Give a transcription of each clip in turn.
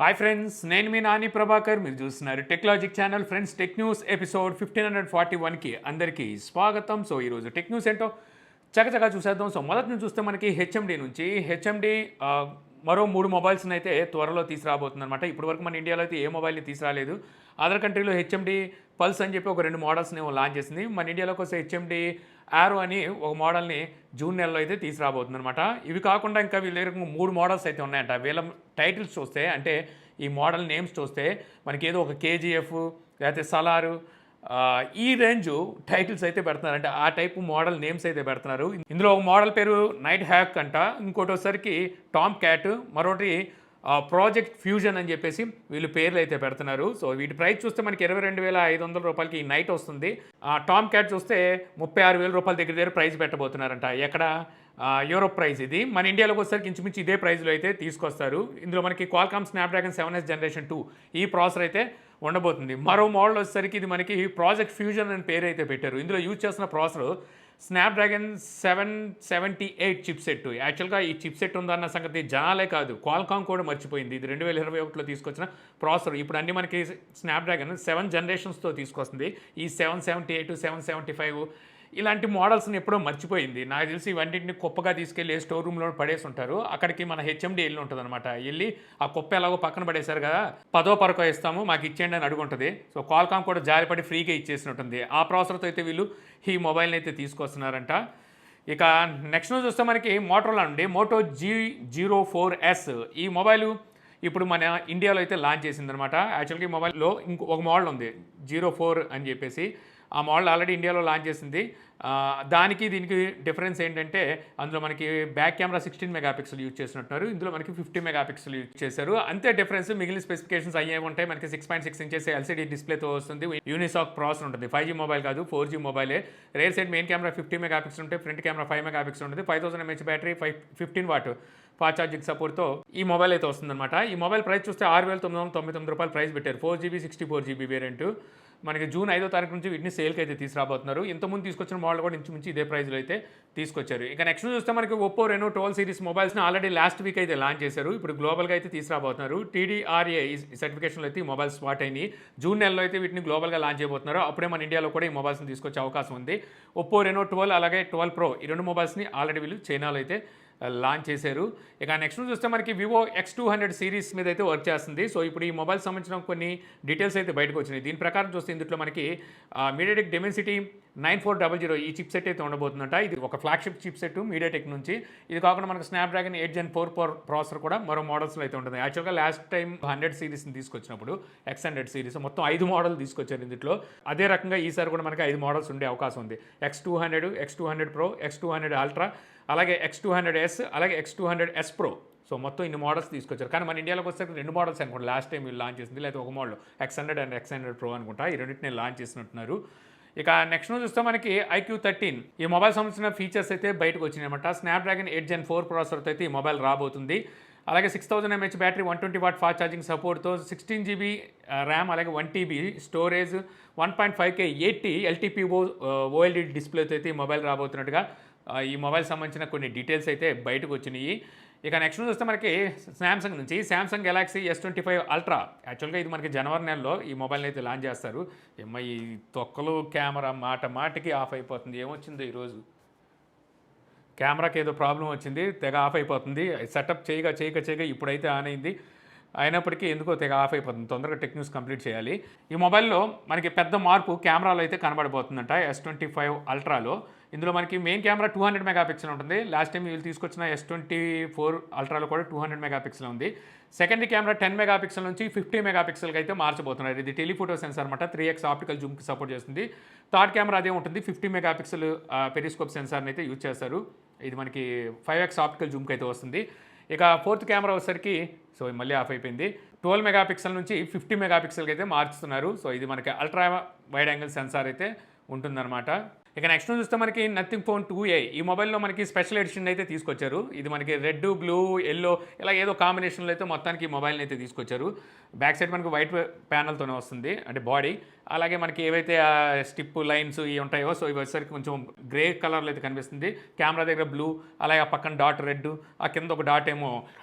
Hi friends, నేను మీ నాని ప్రభాకర్. మీరు చూస్తున్నారు Techlogic channel. Friends, tech news episode 1541కి అందరికీ స్వాగతం. సో ఈరోజు టెక్ న్యూస్ ఏంటో చకచకా చూసేద్దాం. సో మొదటి నుంచి చూస్తే మనకి హెచ్ఎండి మరో 3 మొబైల్స్ని అయితే త్వరలో తీసుకురాబోతుంది అనమాట. ఇప్పటి వరకు మన ఇండియాలో అయితే ఏ మొబైల్ని తీసుకురాలేదు. అదర్ కంట్రీలో హెచ్ఎండి పల్స్ అని చెప్పి ఒక 2 మోడల్స్ని లాంచ్ చేసింది. మన ఇండియాలోకి వస్తే హెచ్ఎండి యారో అని ఒక మోడల్ని జూన్ నెలలో అయితే తీసుకురాబోతుంది అనమాట. ఇవి కాకుండా ఇంకా వీళ్ళ దగ్గర 3 మోడల్స్ అయితే ఉన్నాయంట. వీళ్ళ టైటిల్స్ చూస్తే, అంటే ఈ మోడల్ నేమ్స్ చూస్తే మనకి ఏదో ఒక కేజీఎఫ్ లేకపోతే సలారు ఈ రేంజ్ టైటిల్స్ అయితే పెడుతున్నారు. అంటే ఆ టైపు మోడల్ నేమ్స్ అయితే పెడుతున్నారు. ఇందులో ఒక మోడల్ పేరు నైట్ హ్యాక్ అంట, ఇంకోటి వచ్చేసరికి టామ్ క్యాట్, మరొకటి ప్రాజెక్ట్ ఫ్యూజన్ అని చెప్పేసి వీళ్ళు పేర్లు అయితే పెడుతున్నారు. సో వీటి ప్రైస్ చూస్తే మనకి 22,500 రూపాయలకి ఈ నైట్ వస్తుంది. టామ్ క్యాట్ చూస్తే 36,000 రూపాయల దగ్గర ప్రైస్ పెట్టబోతున్నారంట. ఎక్కడ యూరోప్ ప్రైస్ ఇది. మన ఇండియాలోకి వచ్చేసరికి ఇంచుమించు ఇదే ప్రైస్లో అయితే తీసుకొస్తారు. ఇందులో మనకి క్వాల్కామ్ స్నాప్డ్రాగన్ 7S జనరేషన్ 2 ఈ ప్రాసెసర్ అయితే ఉండబోతుంది. మరో మోడల్ వచ్చేసరికి ఇది మనకి ప్రాజెక్ట్ ఫ్యూజన్ అని పేరు అయితే పెట్టారు. ఇందులో యూజ్ చేస్తున్న ప్రాసెసర్ స్నాప్డ్రాగన్ 778 చిప్ సెట్. యాక్చువల్గా ఈ చిప్ సెట్ ఉందన్న సంగతి జనాలే కాదు, క్వాల్కామ్ కూడా మర్చిపోయింది. ఇది 2021లో తీసుకొచ్చిన ప్రాసెసర్. ఇప్పుడు అన్ని మనకి స్నాప్డ్రాగన్ 7 జనరేషన్స్తో తీసుకొస్తుంది. ఈ 778, 775 ఇలాంటి మోడల్స్ని ఎప్పుడో మర్చిపోయింది. నాకు తెలిసి ఇవన్నింటిని కుప్పగా తీసుకెళ్ళి స్టోర్ రూమ్లో పడేసి ఉంటారు. అక్కడికి మన హెచ్ఎండి వెళ్ళి ఉంటుంది అనమాట. వెళ్ళి ఆ కుప్ప ఎలాగో పక్కన పడేశారు కదా, 10వ పరకో ఇస్తాము మాకు ఇచ్చేయండి అని అడుగుంటుంది. సో క్వాల్కామ్ కూడా జారిపడి ఫ్రీగా ఇచ్చేసి ఉంటుంది. ఆ ప్రాసెసర్తో అయితే వీళ్ళు ఈ మొబైల్ని అయితే తీసుకొస్తున్నారంట. ఇక నెక్స్ట్ చూస్తే మనకి మోటోరోలా నుండి మోటో G04S ఈ మొబైల్ ఇప్పుడు మన ఇండియాలో అయితే లాంచ్ చేసిందనమాట. యాక్చువల్గా ఈ మొబైల్లో ఇంకొక మోడల్ ఉంది 04 అని చెప్పేసి. ఆ మోడల్ ఆల్రెడీ ఇండియాలో లాంచ్ చేసింది. దానికి దీనికి డిఫరెన్స్ ఏంటంటే అందులో మనకి బ్యాక్ కెమెరా 16 మెగాపిక్సెల్ యూజ్ చేసినట్టున్నారు. ఇందులో మనకి 50 మెగాపిక్సెల్ యూజ్ చేశారు. అంతే డిఫరెన్స్. మిగిలిన స్పెసిఫికేషన్స్ అయ్యే ఉంటాయి. మనకి 6.6 ఇంచెస్ ఎల్సీడీ డిస్ప్లేతో వస్తుంది. యూనిసాక్ ప్రాసెసర్ ఉంటుంది. 5G మొబైల్ కాదు, 4G మొబైలే. Rear side main camera 50 megapixel ఉంటే ఫ్రంట్ కెమెరా 5 మెగాపిక్సెల్ ఉంటుంది. 5000 mAh battery, 15 watt fast charging సపోర్ట్తో ఈ మొబైల్ అయితే వస్తుందన్నమాట. ఈ మొబైల్ ప్రైస్ చూస్తే 6,999 రూపాయలు ప్రైస్ పెట్టారు. 4GB 64GB variant. మనకి జూన్ 5వ తారీఖు నుంచి వీటిని సేల్కి అయితే తీసుకురాబోతున్నారు. ఇంతకుముందు తీసుకొచ్చిన మోడల్ కూడా ఇంచుమించి ఇదే ప్రైస్లో అయితే తీసుకొచ్చారు. ఇక నెక్స్ట్ చూస్తే మనకి ఒప్పో రెనో 12 సిరీస్ మొబైల్స్ని ఆల్రెడీ లాస్ట్ వీక్ అయితే లాంచ్ చేశారు. ఇప్పుడు గ్లోబల్గా అయితే తీసుకురాబోతున్నారు. TDRA ఈ సర్టిఫికేషన్లో అయితే ఈ మొబైల్స్ స్టార్ట్ అయినాయి. జూన్ నెలలో అయితే వీటిని గ్లోబల్గా లాంచ్ చేయబోతున్నారు. అప్పుడే మన ఇండియాలో కూడా ఈ మొబైల్స్ని తీసుకొచ్చే అవకాశం ఉంది. ఒప్పో రెనో 12 అలాగే 12 Pro ఈ 2 మొబైల్స్ని ఆల్రెడీ వీళ్ళు చైనాలో అయితే లాంచ్ చేశారు. ఇక నెక్స్ట్ చూస్తే మనకి వివో X200 సిరీస్ మీద అయితే వర్క్ చేస్తుంది. సో ఇప్పుడు ఈ మొబైల్ సంబంధించిన కొన్ని డీటెయిల్స్ అయితే బయటకు వచ్చినాయి. దీని ప్రకారం చూస్తే ఇందులో మనకి మీడియాటెక్ డెమెన్సిటీ 9400 ఈ చిప్ సెట్ అయితే ఉండబోతుందంట. ఇది ఒక ఫ్లాగ్షిప్ చిప్ సెట్ మీడియాటెక్ నుంచి. ఇది కాకుండా మనకి స్నాప్డ్రాగన్ 8 Gen 4 ప్రాసెసర్ కూడా మరో మోడల్స్లో అయితే ఉంటుంది. యాక్చువల్గా లాస్ట్ టైం 100 సిరీస్ని తీసుకొచ్చినప్పుడు X100 సిరీస్ మొత్తం 5 మోడల్ తీసుకొచ్చారు ఇందులో. అదే రకంగా ఈసారి కూడా మనకి 5 మోడల్స్ ఉండే అవకాశం ఉంది. X200, X200 Pro, X200 Ultra, అలాగే X200S, అలాగే X200S Pro. సో మొత్తం ఇన్ని మోడల్స్ తీసుకొచ్చారు. కానీ మన ఇండియాలోకి వస్తే 2 మోడల్స్ అనుకుంటా లాస్ట్ టైం వీళ్ళు లాంచ్ చేసింది, లేకపోతే ఒక model X100 and X100 Pro అనుకుంటా. ఈ రెండింటిని లాంచ్ చేసినట్టున్నారు. ఇక నెక్స్ట్ చూస్తే మనకి iQOO 13 ఈ మొబైల్ సంబంధించిన ఫీచర్స్ అయితే బయటకు వచ్చినాయి అనమాట. స్నాప్డ్రాగన్ 8 Gen 4 ప్రాసెసర్తో అయితే ఈ మొబైల్ రాబోతుంది. అలాగే 6000 mAh battery, 120 what fast charging సపోర్ట్తో, 16GB ర్యామ్, అలాగే 1TB storage, 1.5K 80 LTPO OLED డిస్ప్లేతో అయితే ఈ మొబైల్ రాబోతున్నట్టుగా ఈ మొబైల్ సంబంధించిన కొన్ని డీటెయిల్స్ అయితే బయటకు వచ్చినాయి. ఇక నెక్స్ట్ చూస్తే మనకి శాంసంగ్ నుంచి శాంసంగ్ గెలాక్సీ S25 అల్ట్రా. యాక్చువల్గా ఇది మనకి జనవరి నెలలో ఈ మొబైల్ని అయితే లాంచ్ చేస్తారు. ఈ తొక్కలు కెమెరా మాటికి ఆఫ్ అయిపోతుంది. ఏమొచ్చిందో ఈరోజు కెమెరాకి ఏదో ప్రాబ్లం వచ్చింది, తెగ ఆఫ్ అయిపోతుంది. సెటప్ చేయగా ఇప్పుడైతే ఆన్ అయింది. అయినప్పటికీ ఎందుకో తెగ ఆఫ్ అయిపోతుంది. తొందరగా టెక్ న్యూస్ కంప్లీట్ చేయాలి. ఈ మొబైల్లో మనకి పెద్ద మార్పు కెమెరాలో అయితే కనబడబోతుందంట S25 అల్ట్రాలో. ఇందులో మనకి మెయిన్ కెమెరా 200 మెగాపిక్సెల్ ఉంటుంది. లాస్ట్ టైం వీళ్ళు తీసుకొచ్చిన S24 అల్ట్రాలో కూడా 200 మెగాపిక్సెల్ ఉంది. సెకండరీ కెమెరా 10 మెగాపిక్సెల్ నుంచి 50 మెగాపిక్సెల్కి అయితే మార్చబోతున్నారు. ఇది టెలిఫోటో సెన్సార్ అనమాట. 3x ఆప్టికల్ జూమ్కి సపోర్ట్ చేస్తుంది. థర్డ్ కెమెరా అదే ఉంటుంది. 50 మెగాపిక్సెల్ పెరిస్కోప్ సెన్సార్ని అయితే యూజ్ చేస్తారు. ఇది మనకి 5x ఆప్టికల్ జూమ్కి అయితే వస్తుంది. ఇక ఫోర్త్ కెమెరా వచ్చేసరికి సో మళ్ళీ ఆఫ్ అయిపోయింది. 12 మెగాపిక్సెల్ నుంచి 50 మెగాపిక్సెల్కి అయితే మార్చుతున్నారు. సో ఇది మనకి అల్ట్రా వైడ్ యాంగిల్ సెన్సార్ అయితే ఉంటుందన్నమాట. ఇక నెక్స్ట్ చూస్తే మనకి నథింగ్ ఫోన్ 2A ఈ మొబైల్లో మనకి స్పెషల్ ఎడిషన్ అయితే తీసుకొచ్చారు. ఇది మనకి రెడ్, బ్లూ, ఎల్లో ఇలా ఏదో కాంబినేషన్లో అయితే మొత్తానికి ఈ మొబైల్ని అయితే తీసుకొచ్చారు. బ్యాక్ సైడ్ మనకి వైట్ ప్యానల్తోనే వస్తుంది అంటే బాడీ. అలాగే మనకి ఏవైతే స్టిప్ లైన్స్ ఇవి ఉంటాయో సో ఇవి వచ్చేసరికి కొంచెం గ్రే కలర్లో అయితే కనిపిస్తుంది. కెమెరా దగ్గర బ్లూ, అలాగే ఆ పక్కన డాట్ రెడ్, ఆ కింద ఒక డాట్ ఏమో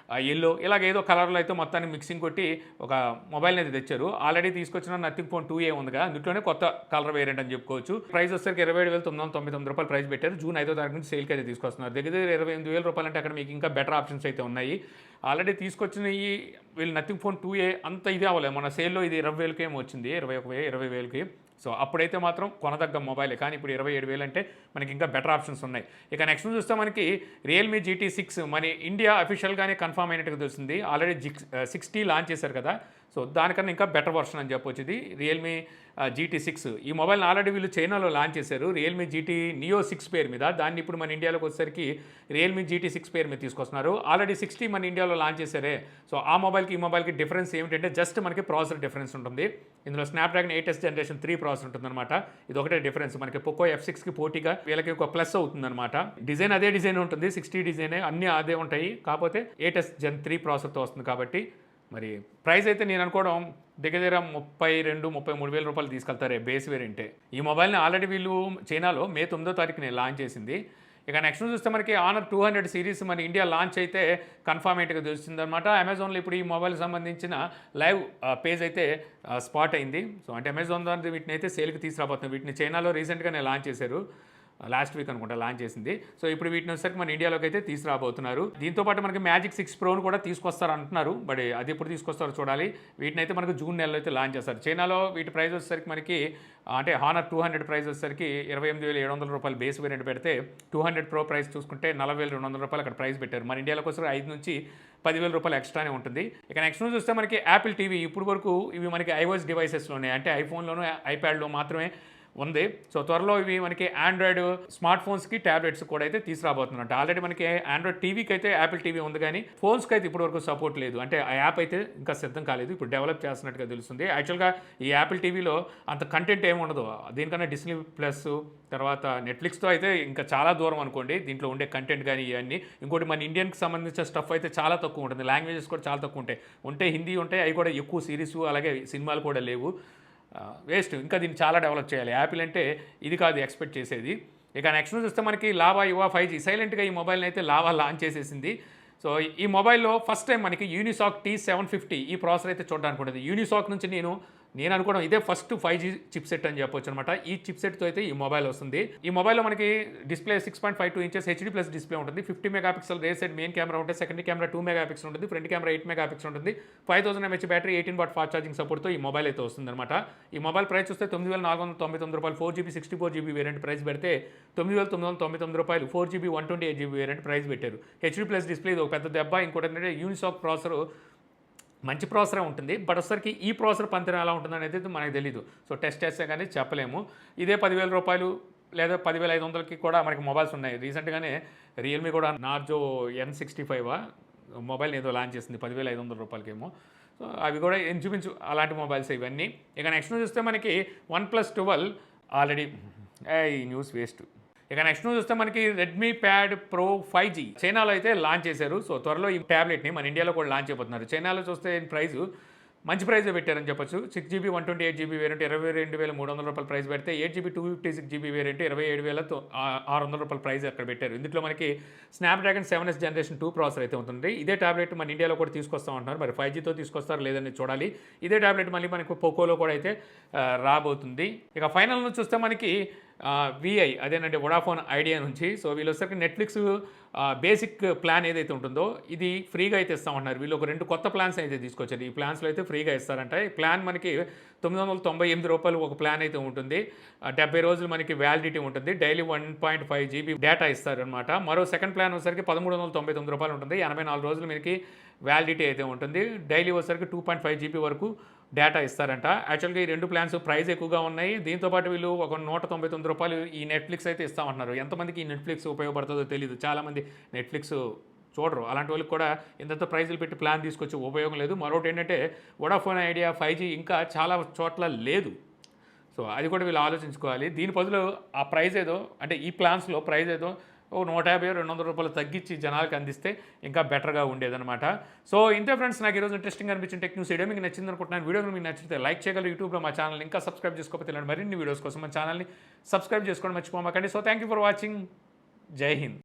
ఎల్లో, ఇలాగ ఏదో కలర్లో అయితే మొత్తాన్ని మిక్సింగ్ కొట్టి ఒక మొబైల్ని అయితే తెచ్చారు. ఆల్రెడీ తీసుకొచ్చిన నథింగ్ ఫోన్ 2A ఉందిగా, అందులోనే కొత్త కలర్ వేరియంట్ అని చెప్పుకోవచ్చు. ప్రైస్ వచ్చేసరికి 27,999 రూపాయలు ప్రైస్ పెట్టారు. జూన్ 5వ తారీఖు నుంచి సేల్కి అయితే తీసుకొస్తున్నారు. దగ్గర 28,000 రూపాయలు అంటే అక్కడ మీకు ఇంకా బెటర్ ఆప్షన్స్ అయితే ఉన్నాయి. ఆల్రెడీ తీసుకొచ్చిన ఈ వీళ్ళు నథింగ్ ఫోన్ 2A అంత ఇది అవ్వలేదు. మన సేల్లో ఇది 20,000కి ఏమో వచ్చింది, 20,000కి. సో అప్పుడైతే మాత్రం కొనదగ్గ మొబైలే, కానీ ఇప్పుడు 27,000 అంటే మనకి ఇంకా బెటర్ ఆప్షన్స్ ఉన్నాయి. ఇక నెక్స్ట్ చూస్తే మనకి రియల్మీ GT6 మన ఇండియా అఫీషియల్గానే కన్ఫర్మ్ అయినట్టుగా తెలుస్తుంది. ఆల్రెడీ 6T లాంచ్ చేశారు కదా, సో దానికన్నా ఇంకా బెటర్ వర్షన్ అని చెప్పొచ్చు ఇది రియల్మీ GT6. ఈ మొబైల్ని ఆల్రెడీ వీళ్ళు చైనాలో లాంచ్ చేశారు రియల్మీ GT Neo 6 పేరు మీద. దాన్ని ఇప్పుడు మన ఇండియాలోకి వచ్చేసరికి రియల్మీ GT6 పేరు మీద తీసుకొస్తున్నారు. ఆల్రెడీ 6T మన ఇండియాలో లాంచ్ చేశారే. సో ఆ మొబైల్కి ఈ మొబైల్కి డిఫరెన్స్ ఏమిటంటే జస్ట్ మనకి ప్రాసెసర్ డిఫరెన్స్ ఉంటుంది. ఇందులో స్నాప్డ్రాగన్ 8S జనరేషన్ 3 ప్రాసెసర్ ఉంటుందన్నమాట. ఇది ఒకటే డిఫరెన్స్. మనకి పోకో F6కి పోటీగా వీళ్ళకి ఒక ప్లస్ అవుతుందన్నమాట. డిజైన్ అదే డిజైన్ ఉంటుంది, 6T డిజైనే, అన్నీ అదే ఉంటాయి. కాకపోతే 8S Gen 3 ప్రాసెసర్తో వస్తుంది కాబట్టి మరి ప్రైస్ అయితే నేను అనుకోవడం దగ్గర 32,000-33,000 రూపాయలు తీసుకెళ్తారే బేస్ వేరియంటే. ఈ మొబైల్ని ఆల్రెడీ వీళ్ళు చైనాలో మే 9వ తారీఖుని లాంచ్ చేసింది. ఇక నెక్స్ట్ చూస్తే మనకి ఆనర్ 200 సిరీస్ మన ఇండియా లాంచ్ అయితే కన్ఫర్మ్ అయితే తెలుస్తుందన్నమాట. అమెజాన్లో ఇప్పుడు ఈ మొబైల్ సంబంధించిన లైవ్ పేజ్ అయితే స్పాట్ అయింది. సో అంటే అమెజాన్ ద్వారా వీటిని అయితే సేల్కి తీసుకురాబోతుంది. వీటిని చైనాలో రీసెంట్గానే లాంచ్ చేశారు, లాస్ట్ వీక్ అనుకుంటా లాంచ్ చేసింది. సో ఇప్పుడు వీటిని వచ్చేసరికి మన ఇండియాలోకి అయితే తీసుకురాబోతున్నారు. దీంతోపాటు మనకి మ్యాజిక్ 6 ప్రోను కూడా తీసుకొస్తారు అంటున్నారు, బట్ అది ఎప్పుడు తీసుకొస్తారో చూడాలి. వీటిని అయితే మనకు జూన్ నెలలో అయితే లాంచ్ చేస్తారు. చైనాలో వీటి ప్రైస్ వచ్చేసరికి మనకి అంటే హానర్ 200 ప్రైస్ వచ్చేసరికి 28,700 రూపాయలు బేస్ వేరియంట్ పెడితే 200 ప్రో ప్రైస్ చూసుకుంటే 40,200 రూపాయలు అక్కడ ప్రైస్ పెట్టారు. మన ఇండియాలోకి వచ్చి 5 నుంచి 10,000 రూపాయలు ఎక్స్ట్రానే ఉంటుంది. ఇక నెక్స్ట్ చూస్తే మనకి యాపిల్ టీవీ ఇప్పుడు వరకు ఇవి మనకి iOS డివైసెస్లోనే అంటే ఐఫోన్లోనూ ఐప్యాడ్లో మాత్రమే ఉంది. సో త్వరలో ఇవి మనకి ఆండ్రాయిడ్ స్మార్ట్ ఫోన్స్కి ట్యాబ్లెట్స్ కూడా అయితే తీసుకురాబోతున్నట్టు. ఆల్రెడీ మనకి ఆండ్రాయిడ్ టీవీకి అయితే యాపిల్ టీవీ ఉంది, కానీ ఫోన్స్కి అయితే ఇప్పటివరకు సపోర్ట్ లేదు. అంటే ఆ యాప్ అయితే ఇంకా సిద్ధం కాలేదు, ఇప్పుడు డెవలప్ చేస్తున్నట్టుగా తెలుస్తుంది. యాక్చువల్గా ఈ యాపిల్ టీవీలో అంత కంటెంట్ ఏమి ఉండదు. దీనికన్నా డిస్నీ ప్లస్ తర్వాత నెట్ఫ్లిక్స్తో అయితే ఇంకా చాలా దూరం అనుకోండి దీంట్లో ఉండే కంటెంట్ కానీ ఇవన్నీ. ఇంకోటి మన ఇండియన్కి సంబంధించిన స్టఫ్ అయితే చాలా తక్కువ ఉంటుంది, లాంగ్వేజెస్ కూడా చాలా తక్కువ ఉంటే హిందీ ఉంటాయి, అవి కూడా ఎక్కువ సిరీస్ అలాగే సినిమాలు కూడా లేవు. వేస్ట్. ఇంకా దీన్ని చాలా డెవలప్ చేయాలి. యాపిల్ అంటే ఇది కాదు ఎక్స్పెక్ట్ చేసేది. ఇక నెక్స్ట్ చూస్తే మనకి లావా యువా 5G సైలెంట్గా ఈ మొబైల్ని అయితే లావా లాంచ్ చేసేసింది. సో ఈ మొబైల్లో ఫస్ట్ టైం మనకి యూనిసాక్ T750 ఈ ప్రాసెసర్ అయితే చూడడానికి ఉంటుంది. యూనిసాక్ నుంచి నేను అనుకోవడం ఇదే ఫస్ట్ 5G చిప్ సెట్ అని చెప్పొచ్చు అనమాట. ఈ చిప్ సెట్తో అయితే ఈ మొబైల్ వస్తుంది. ఈ మొబైల్లో మనకి డిస్ప్లే 6.52 ఇంచెస్ HD+ డిస్ప్లే ఉంటుంది. 50 megapixel rare side main camera ఉంటుంది. సెకండరీ కెమెరా 2 మెగాపిక్సెల్ ఉంటుంది. ఫ్రంట్ కెమెరా 8 మెగాపిక్సెల్ ఉంటుంది. 5000 mAh battery, 18 what fast charging సపోర్ట్తో ఈ మొబైల్ అయితే వస్తుంది అనమాట. ఈ మొబైల్ ప్రైస్ చూస్తే 9,499 రూపాయలు 4GB 64GB వేరియంట్ ప్రైస్ పెడితే 9,999 రూపాయలు 4GB 128GB వేరియంట్ ప్రైస్ పెట్టారు. HD+ డిస్ప్లే ఇది ఒక పెద్ద దెబ్బ. ఇంకోటి ఏంటంటే యూనిసాక్ ప్రాసెసర్ మంచి ప్రాసెసరే ఉంటుంది, బట్ ఒకసారికి ఈ ప్రాసెసర్ పనితీరు ఎలా ఉంటుందని అయితే మనకు తెలీదు. సో టెస్ట్ చేస్తే కానీ చెప్పలేము. ఇదే 10,000 రూపాయలు లేదా 10,500కి కూడా మనకి మొబైల్స్ ఉన్నాయి. రీసెంట్గానే రియల్మీ కూడా నార్జో N65 మొబైల్ ఏదో లాంచ్ చేసింది 10,500 రూపాయలకేమో. సో అవి కూడా ఇంచుమించు అలాంటి మొబైల్స్ ఇవన్నీ. ఇక నెక్స్ట్ చూస్తే మనకి OnePlus 12 ఆల్రెడీ ఈ న్యూస్ వేస్ట్. ఇక నెక్స్ట్ చూస్తే మనకి రెడ్మీ ప్యాడ్ ప్రో 5G చైనాలో అయితే లాంచ్ చేశారు. సో త్వరలో ఈ ట్యాబ్లెట్ని మన ఇండియాలో కూడా లాంచ్ అయిపోతున్నారు. చైనాలో చూస్తే ప్రైస్ మంచి ప్రైస్ పెట్టారని చెప్పొచ్చు. 6GB 128GB వేరియంట్ 22,300 రూపాయలు ప్రైస్ పెడితే 8GB 256GB వేరియంట్ 27,600 రూపాయలు ప్రైస్ అక్కడ పెట్టారు. ఇందులో మనకి స్నాప్డ్రాగన్ 7S జనరేషన్ 2 ప్రాసెసర్ అయితే ఉంటుంది. ఇదే ట్యాబ్లెట్ మన ఇండియాలో కూడా తీసుకొస్తా ఉంటున్నారు. మరి 5Gతో తీసుకొస్తారు లేదని చూడాలి. ఇదే ట్యాబ్లెట్ మళ్ళీ మనకు పోకోలో కూడా అయితే రాబోతుంది. ఇక ఫైనల్ నుంచి చూస్తే మనకి VI అదేనంటే వొడాఫోన్ ఐడియా నుంచి. సో వీళ్ళు వచ్చేసరికి నెట్ఫ్లిక్స్ బేసిక్ ప్లాన్ ఏదైతే ఉంటుందో ఇది ఫ్రీగా అయితే ఇస్తామంటున్నారు. వీళ్ళు ఒక 2 కొత్త ప్లాన్స్ అయితే తీసుకొచ్చారు. ఈ ప్లాన్స్లో అయితే ఫ్రీగా ఇస్తారంట. ఈ ప్లాన్ మనకి 998 రూపాయలు ఒక ప్లాన్ అయితే ఉంటుంది. 70 రోజులు మనకి వ్యాలిడిటీ ఉంటుంది. డైలీ 1.5GB డేటా ఇస్తారనమాట. మరో సెకండ్ ప్లాన్ వచ్చేసరికి 1399 రూపాయలు ఉంటుంది. 84 రోజులు మనకి వ్యాలిడిటీ అయితే ఉంటుంది. డైలీ వచ్చేసరికి 2.5GB వరకు డేటా ఇస్తారంట. యాక్చువల్గా ఈ 2 ప్లాన్స్ ప్రైస్ ఎక్కువగా ఉన్నాయి. దీంతోపాటు వీళ్ళు ఒక 199 రూపాయలు ఈ నెట్ఫ్లిక్స్ అయితే ఇస్తామంటున్నారు. ఎంతమందికి ఈ నెట్ఫ్లిక్స్ ఉపయోగపడుతుందో తెలియదు. చాలామంది నెట్ఫ్లిక్స్ చూడరు. అలాంటి వాళ్ళకి కూడా ఇంత ప్రైజులు పెట్టి ప్లాన్ తీసుకొచ్చి ఉపయోగం లేదు. మరొకటి ఏంటంటే వొడాఫోన్ ఐడియా 5G ఇంకా చాలా చోట్ల లేదు. సో అది కూడా వీళ్ళు ఆలోచించుకోవాలి. దీని బదులు ఆ ప్రైస్ ఏదో అంటే ఈ ప్లాన్స్‌లో ప్రైస్ ఏదో ఓ 150, 200 రూపాయలు తగ్గించి జనాలకి అందిస్తే ఇంకా బెటర్‌గా ఉండేదనమాట. సో ఇంతే ఫ్రెండ్స్, నాకు ఈరోజు ఇంట్రెస్టింగ్ అనిపించిన టెక్ న్యూస్ వీడియో మీకు నచ్చింది అనుకుంటున్నాను. వీడియో మీకు నచ్చితే లైక్ చేయగలరు. యూట్యూబ్‌లో మా ఛానల్‌ని ఇంకా సబ్స్క్రైబ్ చేసుకోకపోతే ఇలాంటి మరిన్ని వీడియోస్ కోసం మన ఛానల్‌ని సబ్స్క్రైబ్ చేసుకోవడం మర్చిపోమాకండి. So thank you for watching. Jai Hind.